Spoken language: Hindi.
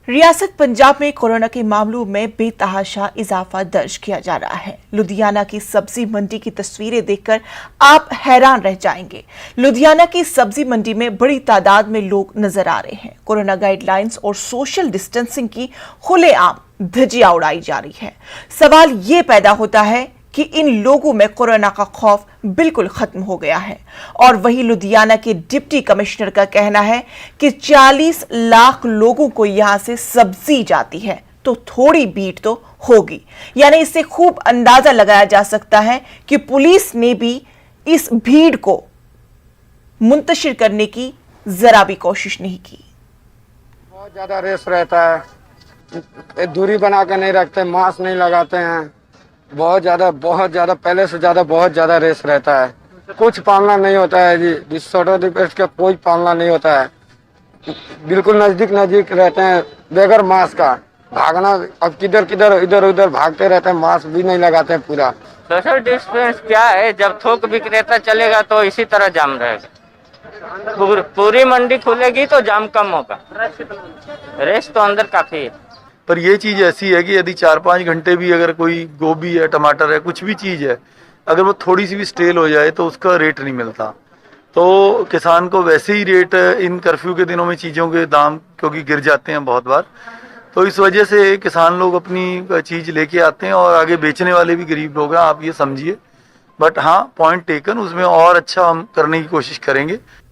रियासत पंजाब में कोरोना के मामलों में बेतहाशा इजाफा दर्ज किया जा रहा है। लुधियाना की सब्जी मंडी की तस्वीरें देखकर आप हैरान रह जाएंगे। लुधियाना की सब्जी मंडी में बड़ी तादाद में लोग नजर आ रहे हैं। कोरोना गाइडलाइंस और सोशल डिस्टेंसिंग की खुलेआम धज्जियां उड़ाई जा रही है। सवाल ये पैदा होता है कि इन लोगों में कोरोना का खौफ बिल्कुल खत्म हो गया है। और वही लुधियाना के डिप्टी कमिश्नर का कहना है कि 40 लाख लोगों को यहां से सब्जी जाती है तो थोड़ी भीड़ तो होगी। यानी इससे खूब अंदाजा लगाया जा सकता है कि पुलिस ने भी इस भीड़ को मुंतशिर करने की जरा भी कोशिश नहीं की। बहुत ज्यादा रेस रहता है, दूरी बना के नहीं रखते, मास्क नहीं लगाते हैं। बहुत ज्यादा पहले से ज्यादा बहुत ज्यादा रेस रहता है। कुछ पालना नहीं होता है जी, जिस सोशल डिस्टेंस का कोई पालना नहीं होता है। बिल्कुल नजदीक रहते हैं बगैर मास्क का। भागना अब इधर उधर भागते रहते हैं, मास्क भी नहीं लगाते हैं। पूरा सोशल डिस्टेंस क्या है, जब थोक विक्रेता चलेगा तो इसी तरह जाम रहेगा। पूरी मंडी खुलेगी तो जाम कम होगा। रेस तो अंदर काफी है। पर ये चीज़ ऐसी है कि यदि 4-5 घंटे भी अगर कोई गोभी है, टमाटर है, कुछ भी चीज़ है, अगर वो थोड़ी सी भी स्टेल हो जाए तो उसका रेट नहीं मिलता। तो किसान को वैसे ही रेट इन कर्फ्यू के दिनों में चीज़ों के दाम क्योंकि गिर जाते हैं बहुत बार, तो इस वजह से किसान लोग अपनी चीज़ लेके आते हैं और आगे बेचने वाले भी गरीब लोग हैं, आप ये समझिए। बट हाँ, पॉइंट टेकन, उसमें और अच्छा हम करने की कोशिश करेंगे।